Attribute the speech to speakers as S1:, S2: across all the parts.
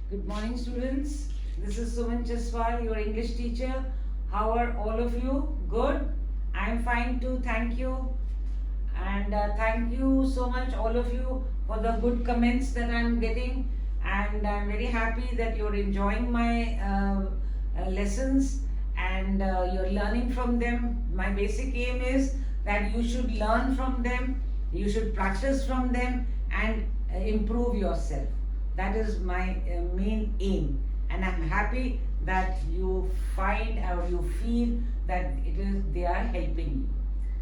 S1: Good morning, students. This is Suman Chaswal, your English teacher. How are all of you? Good? I am fine too. Thank you. And thank you so much, all of you, for the good comments that I am getting. And I'm very happy that you're enjoying my lessons and you're learning from them. My basic aim is that you should learn from them, you should practice from them, and improve yourself. That is my main aim, and I'm happy that you find or you feel that they are helping you.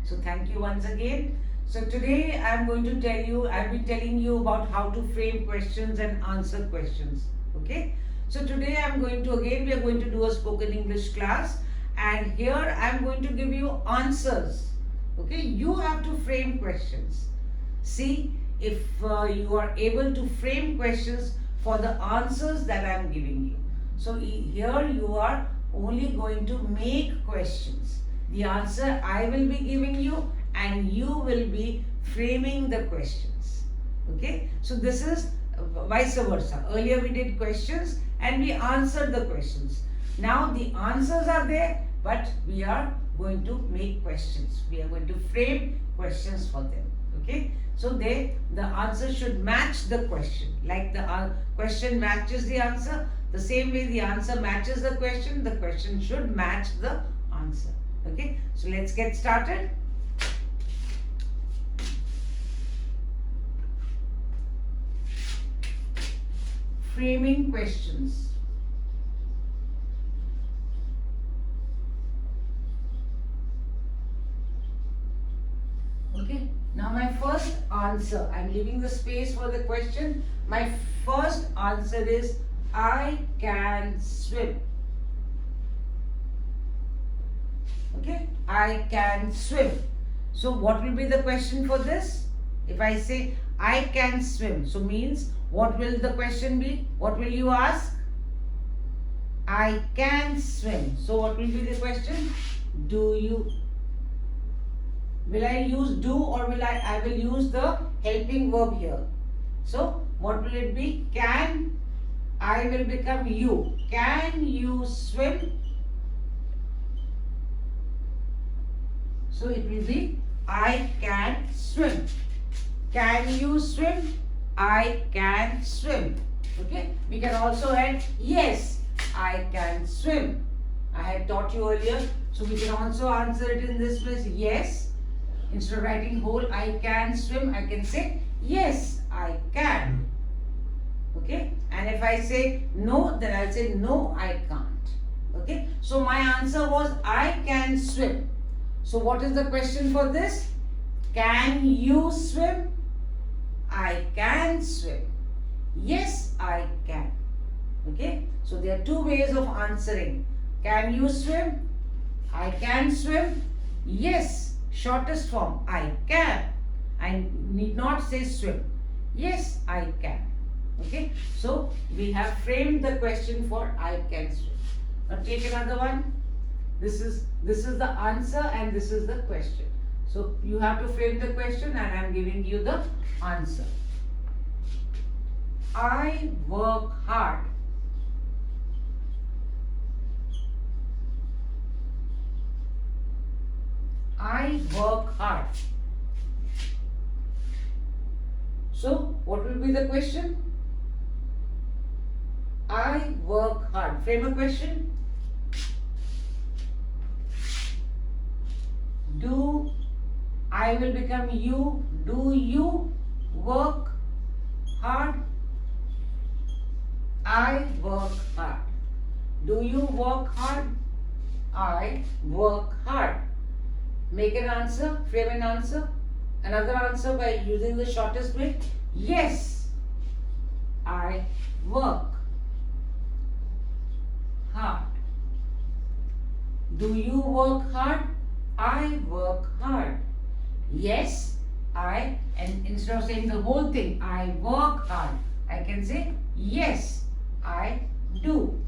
S1: So thank you once again. So today I'll be telling you about how to frame questions and answer questions. Okay. So today we are going to do a spoken English class, and here I'm going to give you answers. Okay. You have to frame questions. See if you are able to frame questions for the answers that I am giving you. So here you are only going to make questions. The answer I will be giving you and you will be framing the questions. Okay? So this is vice versa. Earlier we did questions and we answered the questions. Now the answers are there, but we are going to make questions. We are going to frame questions for them. Okay? So the answer should match the question. Like the question matches the answer, the same way the answer matches the question should match the answer. Okay? So let's get started. Framing questions. Okay? Now my first answer, I'm leaving the space for the question. My first answer is I can swim. Okay? I can swim. So what will be the question for this? If I say I can swim, so means what will the question be? What will you ask? I can swim. So what will be the question? Do you? Will I use do or will I will use the helping verb here. So what will it be? Can, I will become you. Can you swim? So it will be I can swim. Can you swim? I can swim. Okay. We can also add yes, I can swim. I had taught you earlier. So we can also answer it in this way. Yes. Instead of writing whole I can swim, I can say yes, I can. Okay. And if I say no, then I'll say no, I can't. Okay. So my answer was I can swim. So what is the question for this? Can you swim? I can swim. Yes, I can. Okay. So there are two ways of answering. Can you swim? I can swim. Yes. Shortest form, I can. I need not say swim. Yes, I can. Okay. So we have framed the question for I can swim. Now take another one. This is the answer and this is the question. So you have to frame the question and I am giving you the answer. I work hard. I work hard. So what will be the question? I work hard. Frame a question. Do, I will become you. Do you work hard? I work hard. Do you work hard? I work hard. Make an answer, frame an answer. Another answer by using the shortest way. Yes, I work hard. Do you work hard? I work hard. Yes, I, and instead of saying the whole thing, I work hard, I can say yes, I do.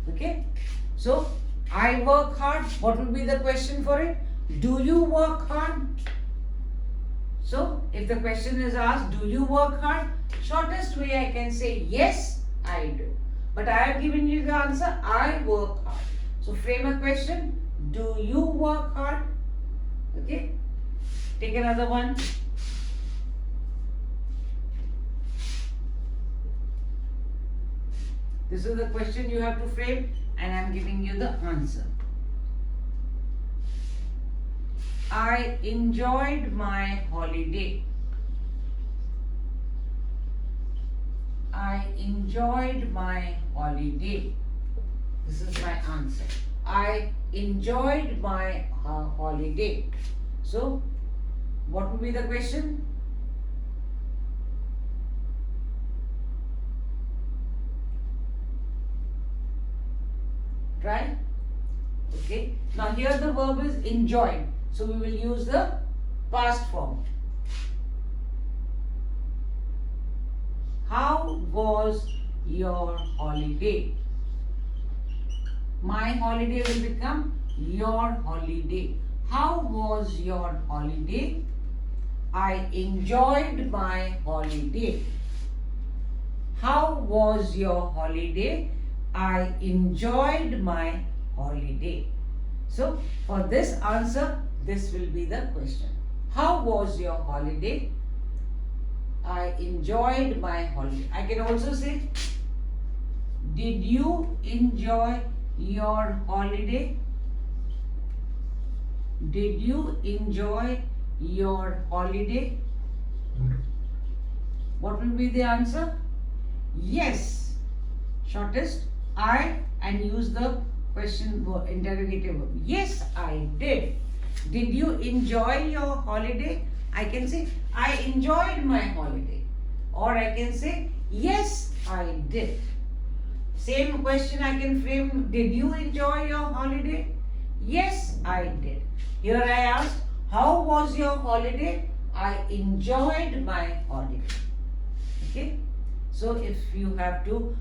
S1: Okay. So I work hard. What will be the question for it? Do you work hard? So if the question is asked, do you work hard? Shortest way I can say yes, I do. But I have given you the answer, I work hard. So frame a question, do you work hard? Okay. Take another one. This is the question you have to frame and I am giving you the answer. I enjoyed my holiday. I enjoyed my holiday. This is my answer. I enjoyed my holiday. So, what will be the question? Right? Okay. Now here the verb is enjoyed. So we will use the past form. How was your holiday? My holiday will become your holiday. How was your holiday? I enjoyed my holiday. How was your holiday? I enjoyed my holiday. So, for this answer, this will be the question. How was your holiday? I enjoyed my holiday. I can also say, did you enjoy your holiday? Did you enjoy your holiday? What will be the answer? Yes. Shortest I and use the question interrogative verb. Yes, I did. Did you enjoy your holiday? I can say I enjoyed my holiday. Or I can say yes, I did. Same question I can frame. Did you enjoy your holiday? Yes, I did. Here I asked, how was your holiday? I enjoyed my holiday. Okay. So if you have to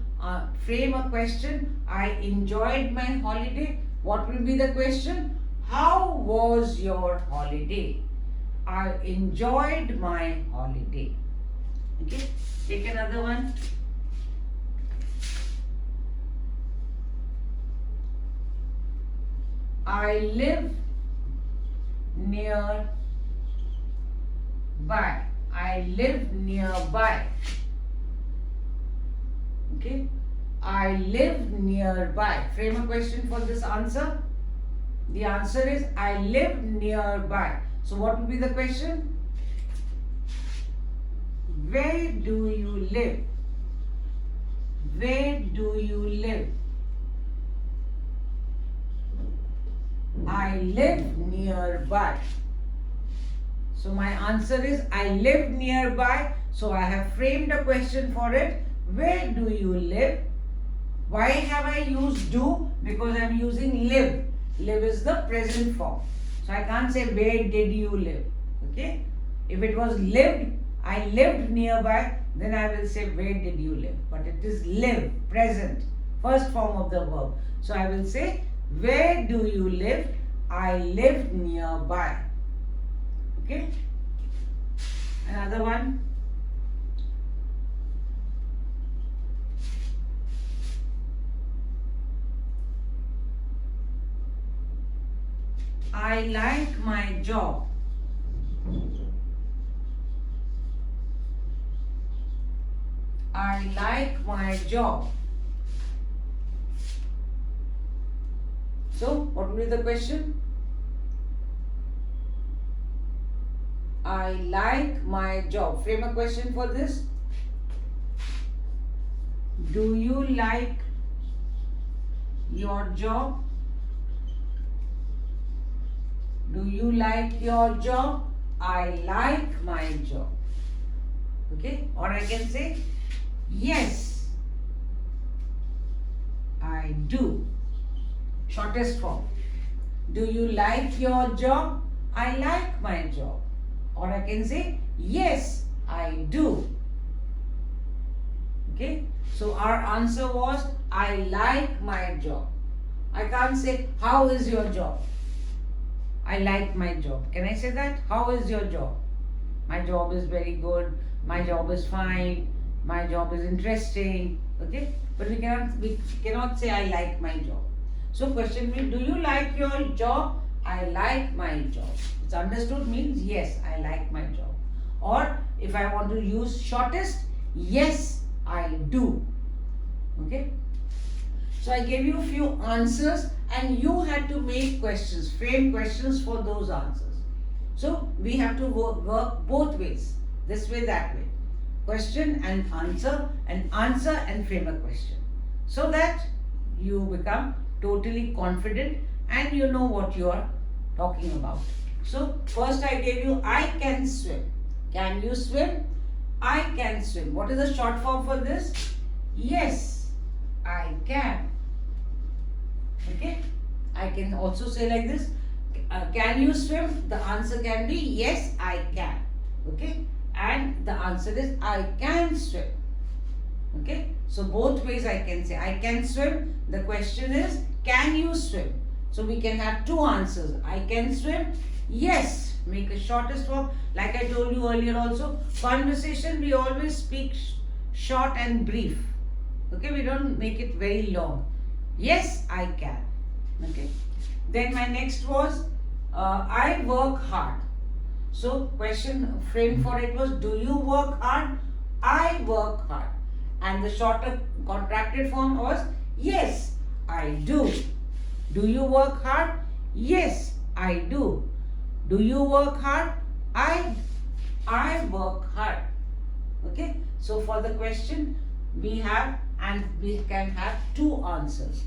S1: frame a question, I enjoyed my holiday. What will be the question? How was your holiday? I enjoyed my holiday. Okay. Take another one. I live nearby. I live nearby. Okay. I live nearby. Frame a question for this answer. The answer is I live nearby. So what will be the question? Where do you live? Where do you live? I live nearby. So my answer is I live nearby. So I have framed a question for it. Where do you live? Why have I used do? Because I am using live. Live is the present form. So I can't say where did you live. Okay. If it was lived, I lived nearby, then I will say where did you live. But it is live, present, first form of the verb. So I will say where do you live? I live nearby. Okay. Another one. I like my job. I like my job. So, what will be the question? I like my job. Frame a question for this. Do you like your job? Do you like your job? I like my job. Okay? Or I can say, yes, I do. Shortest form. Do you like your job? I like my job. Or I can say, yes, I do. Okay? So our answer was, I like my job. I can't say, how is your job? I like my job. Can I say that? How is your job? My job is very good. My job is fine. my job is interesting. Okay, but we cannot say I like my job. So question means, do you like your job? I like my job. It's understood means yes, I like my job. Or if I want to use shortest, yes, I do. Okay. So I gave you a few answers and you had to make questions, frame questions for those answers. So we have to work both ways, this way, that way. Question and answer and frame a question. So that you become totally confident and you know what you are talking about. So first I gave you, I can swim. Can you swim? I can swim. What is the short form for this? Yes, I can. Okay. I can also say like this. Can you swim? The answer can be yes, I can. Okay. And the answer is I can swim. Okay. So both ways I can say I can swim. The question is, can you swim? So we can have two answers. I can swim. Yes. Make a shortest form. Like I told you earlier also, conversation we always speak short and brief. Okay. We don't make it very long. Yes, I can. Okay. Then my next was, I work hard. So question frame for it was, do you work hard? I work hard. And the shorter contracted form was, yes, I do. Do you work hard? Yes, I do. Do you work hard? I work hard. Okay. So for the question we have, and we can have two answers.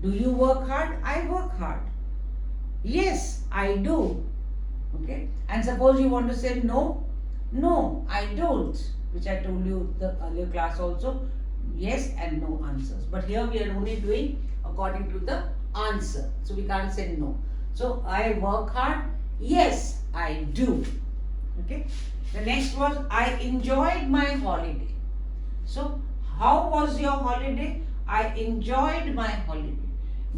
S1: Do you work hard? I work hard. Yes, I do. Okay. And suppose you want to say no. No, I don't. Which I told you the earlier class also. Yes and no answers. But here we are only doing according to the answer. So we can't say no. So I work hard. Yes, I do. Okay. The next was, I enjoyed my holiday. So how was your holiday? I enjoyed my holiday.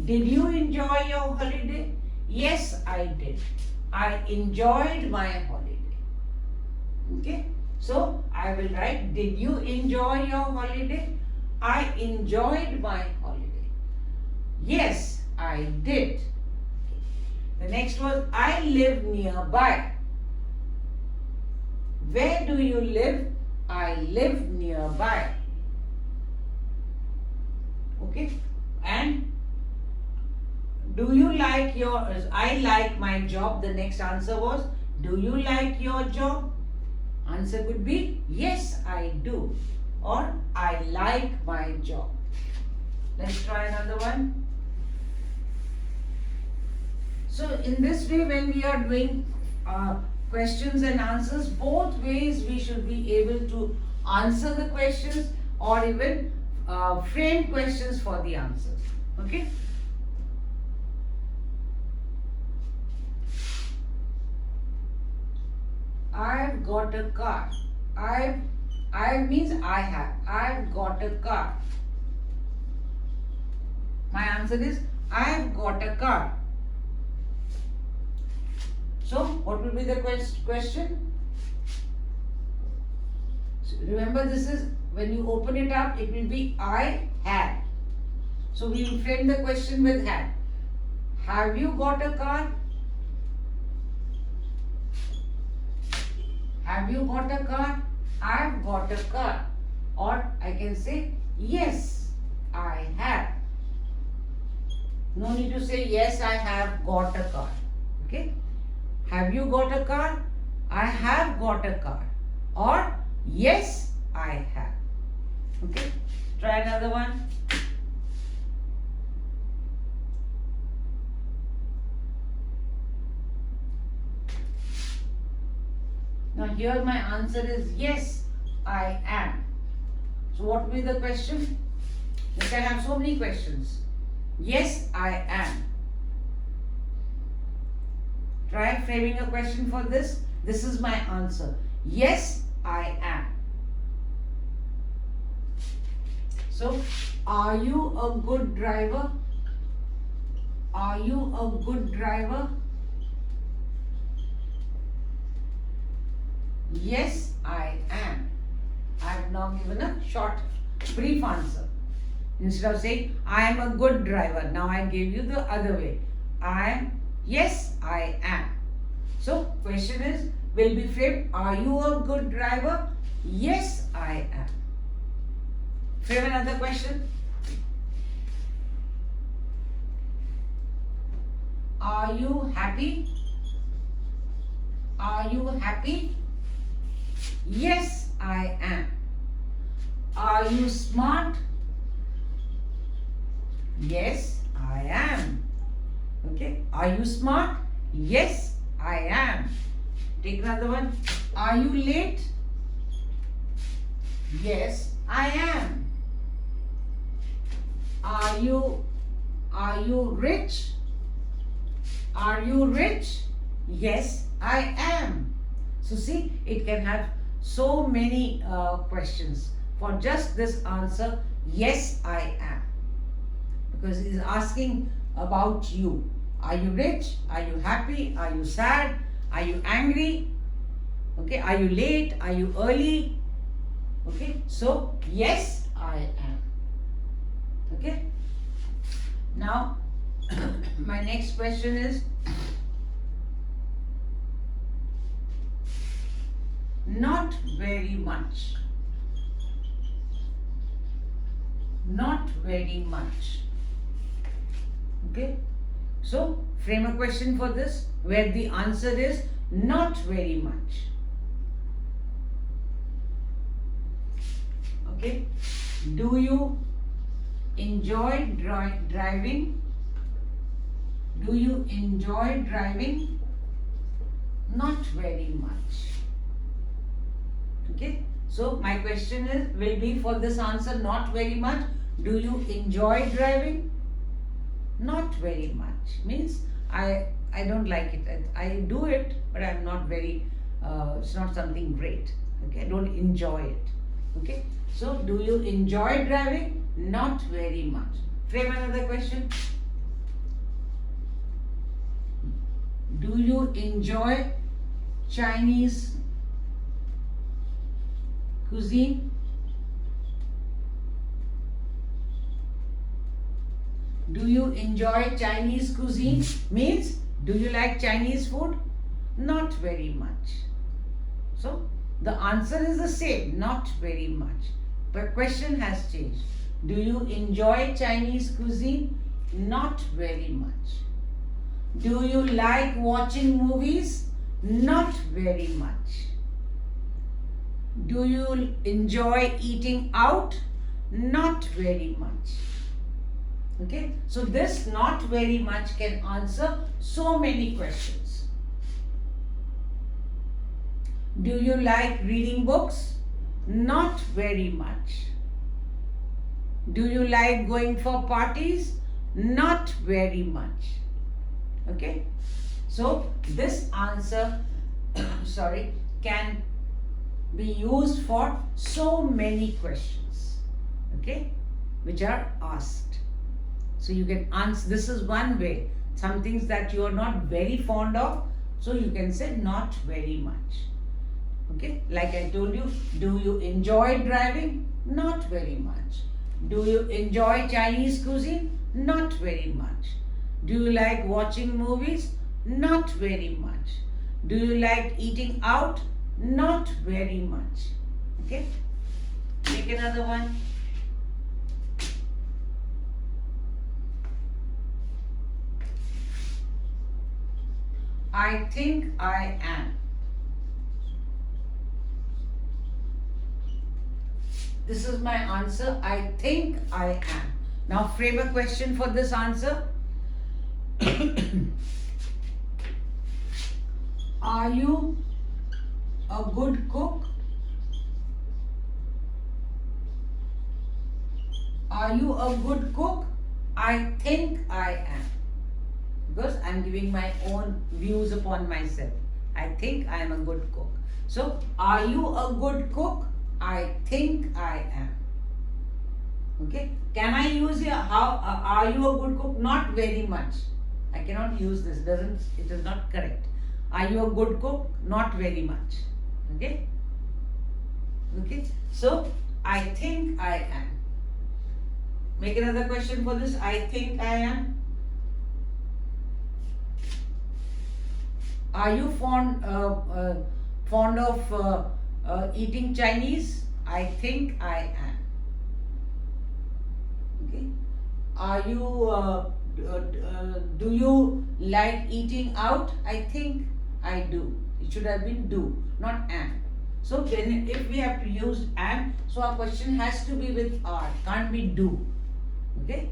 S1: Did you enjoy your holiday? Yes, I did. I enjoyed my holiday. Okay. So I will write, did you enjoy your holiday? I enjoyed my holiday. Yes, I did. The next was, I live nearby. Where do you live? I live nearby. Okay. And do you like your, I like my job. The next answer was, do you like your job? Answer could be, yes, I do. Or, I like my job. Let's try another one. So in this way, when we are doing questions and answers, both ways we should be able to answer the questions or even frame questions for the answers. Okay. I've got a car. I means I have. I've got a car. My answer is, I've got a car. So what will be the question? So remember, this is, when you open it up, it will be I had. So we will frame the question with had. Have you got a car? Have you got a car? I've got a car. Or I can say, yes, I have. No need to say, yes, I have got a car. Okay. Have you got a car? I have got a car. Or, yes, I have. Okay. Try another one. Now here my answer is, yes, I am. So what will be the question? You can have so many questions. Yes, I am. Try framing a question for this. This is my answer. Yes, I am. So, are you a good driver? Are you a good driver? Yes, I am. I have now given a short, brief answer. Instead of saying, I am a good driver, now I gave you the other way. Yes, I am. So, question will be framed, are you a good driver? Yes, I am. Frame another question. Are you happy? Are you happy? Yes, I am. Are you smart? Yes, I am. Okay. Are you smart? Yes, I am. Take another one. Are you late? Yes, I am. Are you rich? Are you rich? Yes, I am. So see, it can have so many questions for just this answer, yes, I am. Because it is asking about you. Are you rich? Are you happy? Are you sad? Are you angry? Okay, are you late? Are you early? Okay, so yes, I am. Okay. Now, my next question is, not very much. Not very much. Okay. So, frame a question for this where the answer is not very much. Okay. Do you enjoy driving? Do you enjoy driving? Not very much. Okay. So my question will be for this answer, not very much. Do you enjoy driving? Not very much. Means I don't like it. I do it, but I'm not very. It's not something great. Okay. I don't enjoy it. Okay. So do you enjoy driving? Not very much. Frame another question. Do you enjoy Chinese cuisine? Do you enjoy Chinese cuisine? Means, do you like Chinese food? Not very much. So, the answer is the same, not very much. But question has changed. Do you enjoy Chinese cuisine? Not very much. Do you like watching movies? Not very much. Do you enjoy eating out? Not very much. Okay, so this not very much can answer so many questions. Do you like reading books? Not very much. Do you like going for parties? Not very much. Okay, so this answer can be used for so many questions, okay, which are asked. So you can answer, this is one way. Some things that you are not very fond of, so you can say not very much. Okay, like I told you, do you enjoy driving? Not very much. Do you enjoy Chinese cuisine? Not very much. Do you like watching movies? Not very much. Do you like eating out? Not very much. Okay, take another one. I think I am. This is my answer. I think I am. Now frame a question for this answer. Are you a good cook? Are you a good cook? I think I am. Because I am giving my own views upon myself. I think I am a good cook. So, are you a good cook? I think I am. Okay. Can I use here? Are you a good cook? Not very much. I cannot use this. It is not correct. Are you a good cook? Not very much. Okay. Okay. So, I think I am. Make another question for this. I think I am. Are you fond of eating Chinese? I think I am. Okay. Are you? Do you like eating out? I think I do. It should have been do, not am. So if we have to use am, so our question has to be with are. Can't be do. Okay.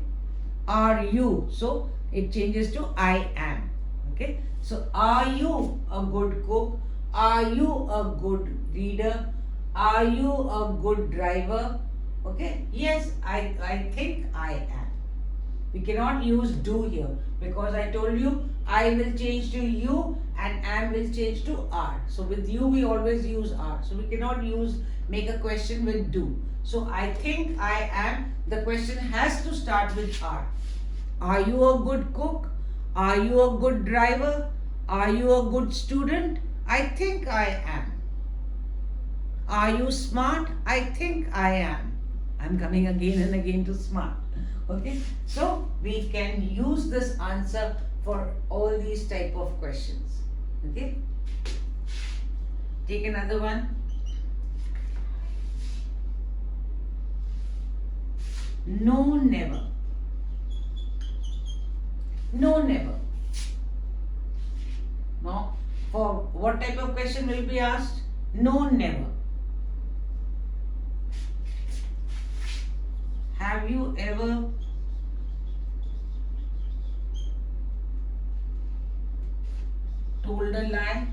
S1: Are you? So it changes to I am. Okay. So are you a good cook? Are you a good reader? Are you a good driver? Okay. Yes, I think I am. We cannot use do here because I told you I will change to you and am will change to are. So with you we always use are. So we cannot make a question with do. So I think I am. The question has to start with are. Are you a good cook? Are you a good driver? Are you a good student? I think I am. Are you smart? I think I am. I'm coming again and again to smart. Okay, so we can use this answer for all these type of questions. Okay, take another one. No, never. No, never. Now, for what type of question will be asked? No, never. Have you ever told a lie?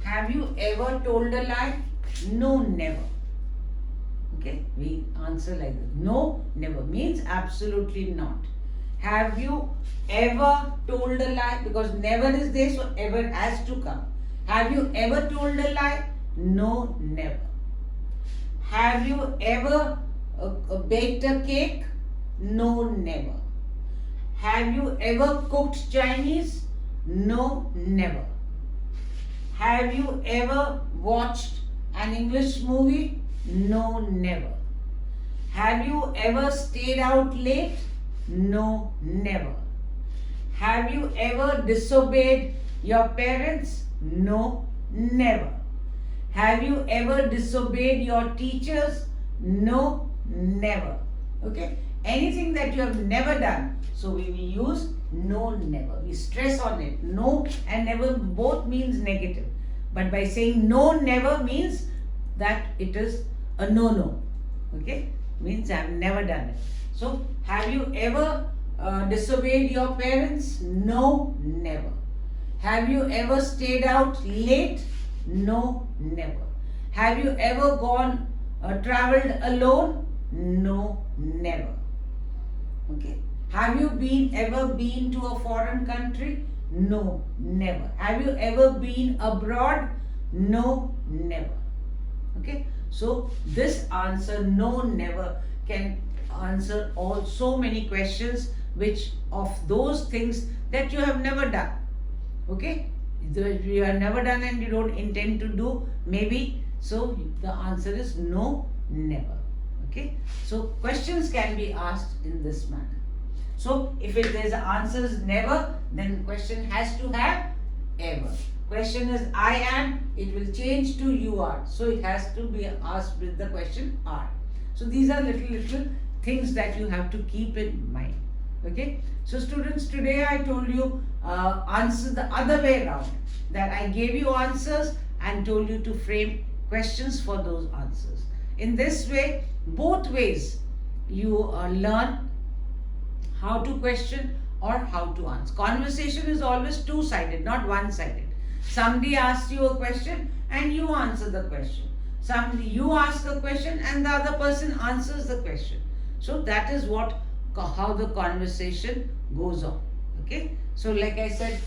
S1: Have you ever told a lie? No, never. Okay, we answer like this. No, never means absolutely not. Have you ever told a lie? Because never is there, so ever has to come. Have you ever told a lie? No, never. Have you ever baked a cake? No, never. Have you ever cooked Chinese? No, never. Have you ever watched an English movie? No, never. Have you ever stayed out late? No, never. Have you ever disobeyed your parents? No, never. Have you ever disobeyed your teachers? No, never. Okay? Anything that you have never done. So we will use no, never. We stress on it. No and never both means negative. But by saying no, never means that it is a no. Okay? Means I have never done it. So have you ever disobeyed your parents? No, never. Have you ever stayed out late? No, never. Have you ever traveled alone? No, never. Okay. Have you ever been to a foreign country? No, never. Have you ever been abroad? No, never. Okay. So this answer, no, never, can answer so many questions which of those things that you have never done. Okay. You have never done and you don't intend to do, maybe. So the answer is no, never. Okay. So questions can be asked in this manner. So if there is answer is never, then question has to have ever. Question is I am, it will change to you are. So it has to be asked with the question are. So these are little things that you have to keep in mind. Okay. So students, today I told you answer the other way around. That I gave you answers and told you to frame questions for those answers. In this way, both ways, you learn how to question or how to answer. Conversation is always two-sided, not one-sided. Somebody asks you a question and you answer the question. You ask a question and the other person answers the question. So that is how the conversation goes on. Okay. So like I said,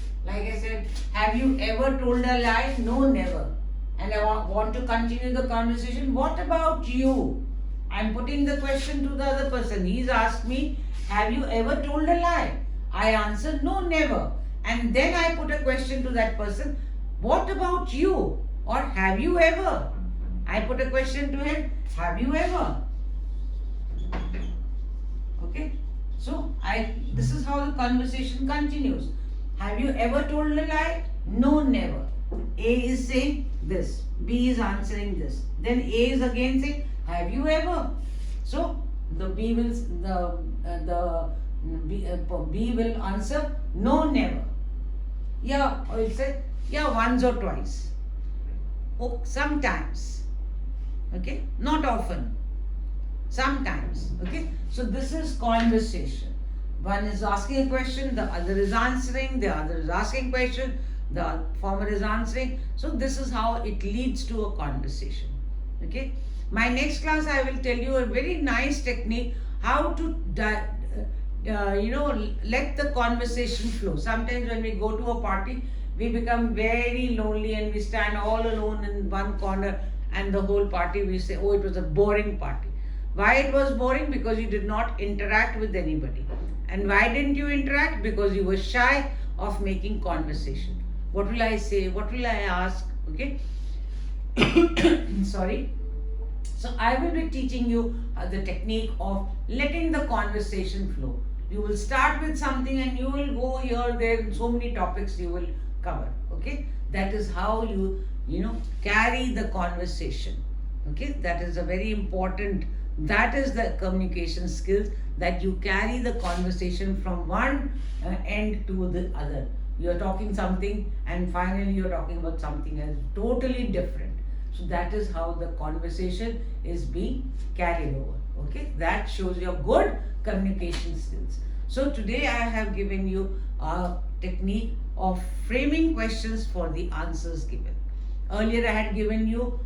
S1: have you ever told a lie? No, never. And I want to continue the conversation. What about you? I'm putting the question to the other person. He's asked me, have you ever told a lie? I answered, no, never. And then I put a question to that person. What about you? Or have you ever? I put a question to him. Have you ever? Okay. So this is how the conversation continues. Have you ever told a lie? No, never. A is saying this. B is answering this. Then A is again saying, have you ever? So the B will B will answer, no, never. Yeah, or it said, yeah, once or twice. Oh, sometimes. Okay, not often. Sometimes. Okay, so this is conversation. One is asking a question, the other is answering, the other is asking question, the former is answering. So this is how it leads to a conversation. Okay, my next class I will tell you a very nice technique how to let the conversation flow. Sometimes when we go to a party, we become very lonely and we stand all alone in one corner, and the whole party we say, oh, it was a boring party. Why it was boring? Because you did not interact with anybody. And why didn't you interact? Because you were shy of making conversation. What will I say? What will I ask? Okay. Sorry. So I will be teaching you the technique of letting the conversation flow. You will start with something and you will go here, there, so many topics you will cover. Okay. That is how you carry the conversation. Okay. That is a very important. That is the communication skills, that you carry the conversation from one end to the other. You are talking something and finally you are talking about something else totally different. So that is how the conversation is being carried over. Okay, that shows your good communication skills. So today I have given you a technique of framing questions for the answers given. Earlier I had given you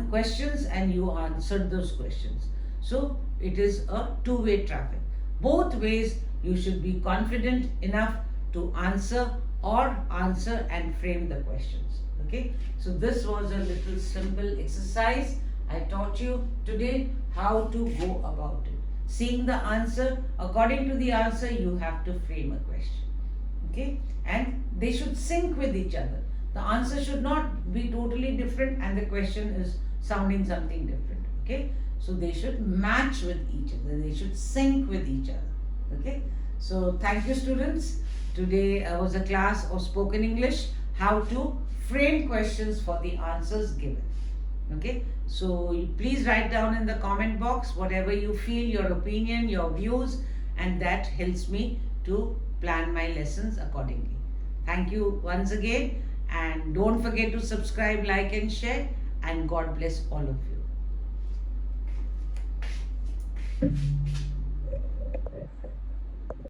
S1: questions and you answered those questions. So it is a two-way traffic. Both ways you should be confident enough to answer and frame the questions. Okay, so this was a little simple exercise. I taught you today how to go about it. Seeing the answer, according to the answer, you have to frame a question. Okay, and they should sync with each other. The answer should not be totally different and the question is sounding something different. Okay, so they should match with each other. They should sync with each other. Okay, so thank you, students. Today was a class of spoken English, how to frame questions for the answers given. Okay, so you please write down in the comment box whatever you feel, your opinion, your views, and that helps me to plan my lessons accordingly. Thank you once again, and don't forget to subscribe, like and share, and God bless all of you.